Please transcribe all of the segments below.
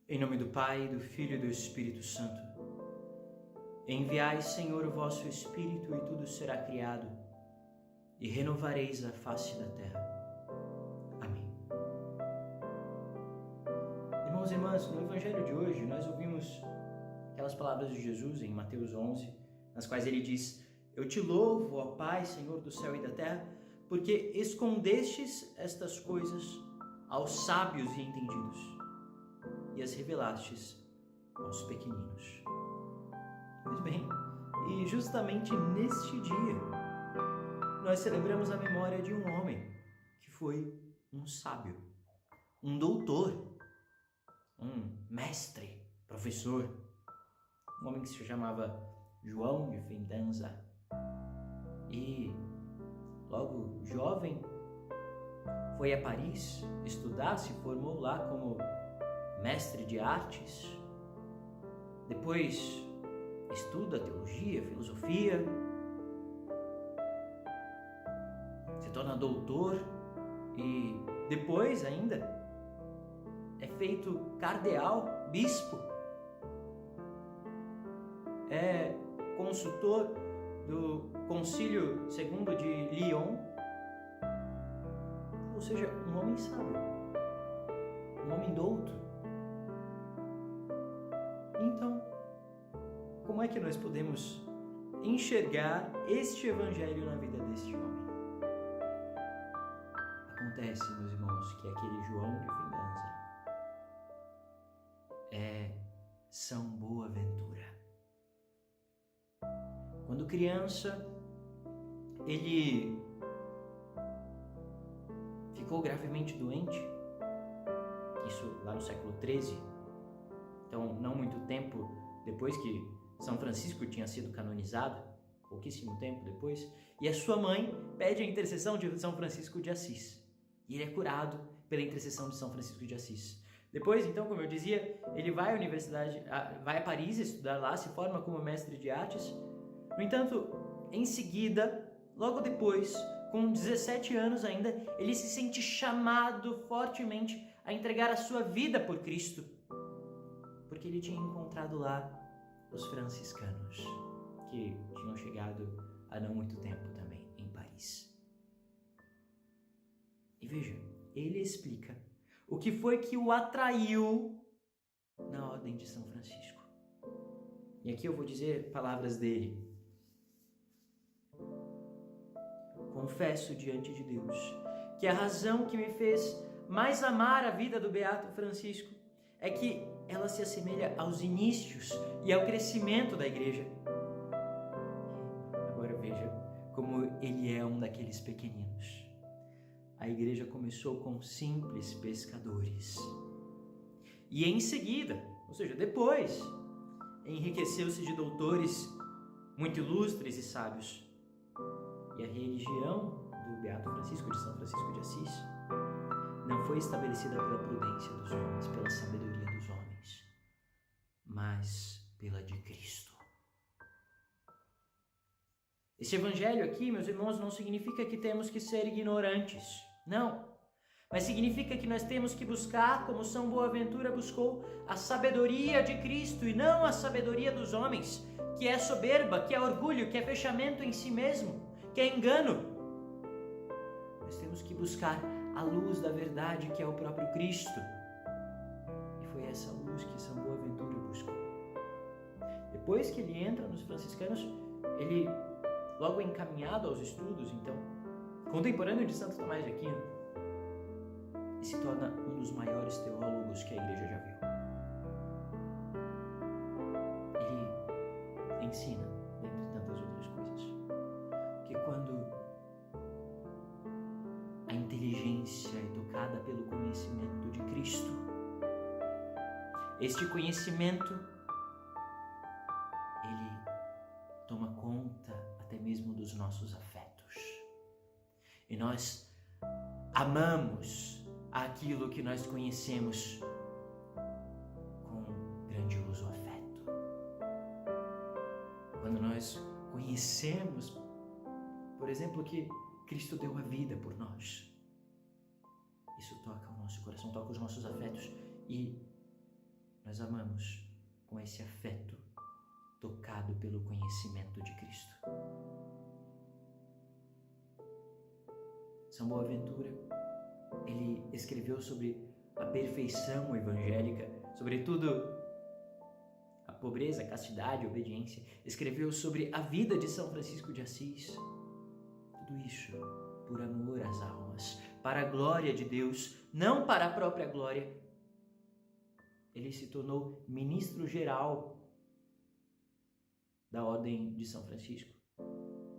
Em nome do Pai, do Filho e do Espírito Santo. Enviai, Senhor, o vosso Espírito, e tudo será criado, e renovareis a face da terra. Amém. Irmãos e irmãs, no Evangelho de hoje, nós ouvimos aquelas palavras de Jesus em Mateus 11, nas quais ele diz: Eu te louvo, ó Pai, Senhor do céu e da terra, porque escondestes estas coisas aos sábios e entendidos, e as revelastes aos pequeninos. Pois bem, e justamente neste dia, nós celebramos a memória de um homem que foi um sábio, um doutor, um mestre, professor, um homem que se chamava João de Fidanza. E logo jovem foi a Paris estudar, se formou lá como mestre de artes. Depois estuda teologia, filosofia, se torna doutor e depois ainda é feito cardeal, bispo, é consultor do Concílio II de Lyon, ou seja, um homem sábio, um homem douto. Então, como é que nós podemos enxergar este evangelho na vida deste homem? Acontece, meus irmãos, que aquele João de Fidanza é São Boaventura. Quando criança, ele ficou gravemente doente, isso lá no século XIII, então não muito tempo depois que São Francisco tinha sido canonizado, pouquíssimo tempo depois, e a sua mãe pede a intercessão de São Francisco de Assis, e ele é curado pela intercessão de São Francisco de Assis. Depois, então, como eu dizia, ele vai à universidade, vai a Paris estudar lá, se forma como mestre de artes. No entanto, em seguida, logo depois, com 17 anos ainda, ele se sente chamado fortemente a entregar a sua vida por Cristo, porque ele tinha encontrado lá os franciscanos, que tinham chegado há não muito tempo também em Paris. E veja, ele explica o que foi que o atraiu na ordem de São Francisco. E aqui eu vou dizer palavras dele. Confesso diante de Deus que a razão que me fez mais amar a vida do Beato Francisco é que ela se assemelha aos inícios e ao crescimento da igreja. Agora veja como ele é um daqueles pequeninos. A igreja começou com simples pescadores. E em seguida, ou seja, depois, enriqueceu-se de doutores muito ilustres e sábios. E a religião do Beato Francisco, de São Francisco de Assis, não foi estabelecida pela prudência dos homens, pela sabedoria dos homens, mas pela de Cristo. Esse evangelho aqui, meus irmãos, não significa que temos que ser ignorantes, não. Mas significa que nós temos que buscar, como São Boaventura buscou, a sabedoria de Cristo e não a sabedoria dos homens, que é soberba, que é orgulho, que é fechamento em si mesmo, que é engano. Nós temos que buscar a luz da verdade, que é o próprio Cristo. E foi essa luz que São Boaventura buscou. Depois que ele entra nos franciscanos, ele, logo encaminhado aos estudos, então, contemporâneo de Santo Tomás de Aquino, e se torna um dos maiores teólogos que a igreja já viu. Ele ensina, dentre tantas outras coisas, que quando a inteligência é tocada pelo conhecimento de Cristo, este conhecimento, ele toma conta até mesmo dos nossos afetos. E nós amamos aquilo que nós conhecemos com grandioso afeto. Quando nós conhecemos, por exemplo, que Cristo deu a vida por nós, isso toca o nosso coração, toca os nossos afetos e nós amamos com esse afeto tocado pelo conhecimento de Cristo. São Boaventura, ele escreveu sobre a perfeição evangélica, sobretudo a pobreza, a castidade, a obediência. Escreveu sobre a vida de São Francisco de Assis. Tudo isso por amor às almas, para a glória de Deus, não para a própria glória. Ele se tornou ministro geral da Ordem de São Francisco,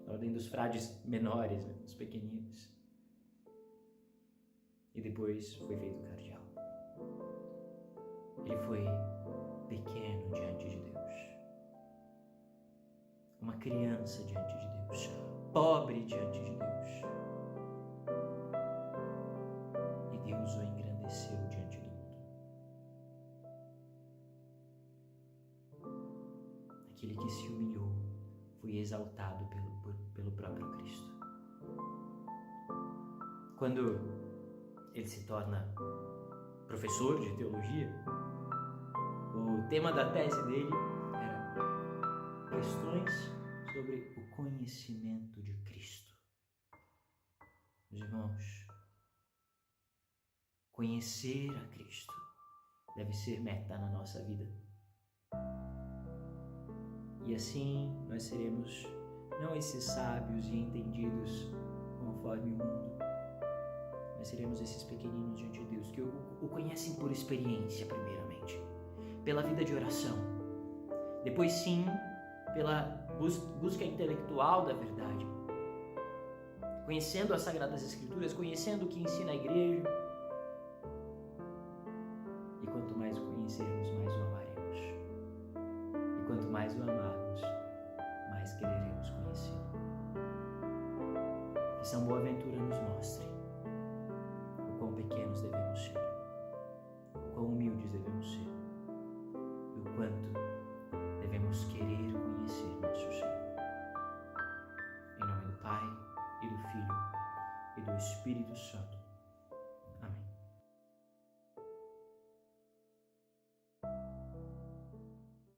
da Ordem dos Frades Menores, né, dos pequeninos. E depois foi feito cardeal. Ele foi pequeno diante de Deus, uma criança diante de Deus, pobre diante de Deus. E Deus o engrandeceu diante do mundo. Aquele que se humilhou foi exaltado pelo próprio Cristo. Quando ele se torna professor de teologia, o tema da tese dele era questões sobre o conhecimento de Cristo. Meus irmãos, conhecer a Cristo deve ser meta na nossa vida. E assim nós seremos não esses sábios e entendidos conforme o mundo, mas seremos esses pequeninos diante de Deus que o conhecem por experiência, primeiramente, pela vida de oração, depois sim pela busca intelectual da verdade, conhecendo as Sagradas Escrituras, conhecendo o que ensina a igreja. E quanto mais o conhecermos, mais o amaremos. E quanto mais o amarmos, mais quereremos conhecê-lo. Que São Boaventura nos mostre o quão pequenos devemos ser, o quão humildes devemos ser, e o quanto devemos querer conhecer nosso Senhor. Em nome do Pai, e do Filho, e do Espírito Santo.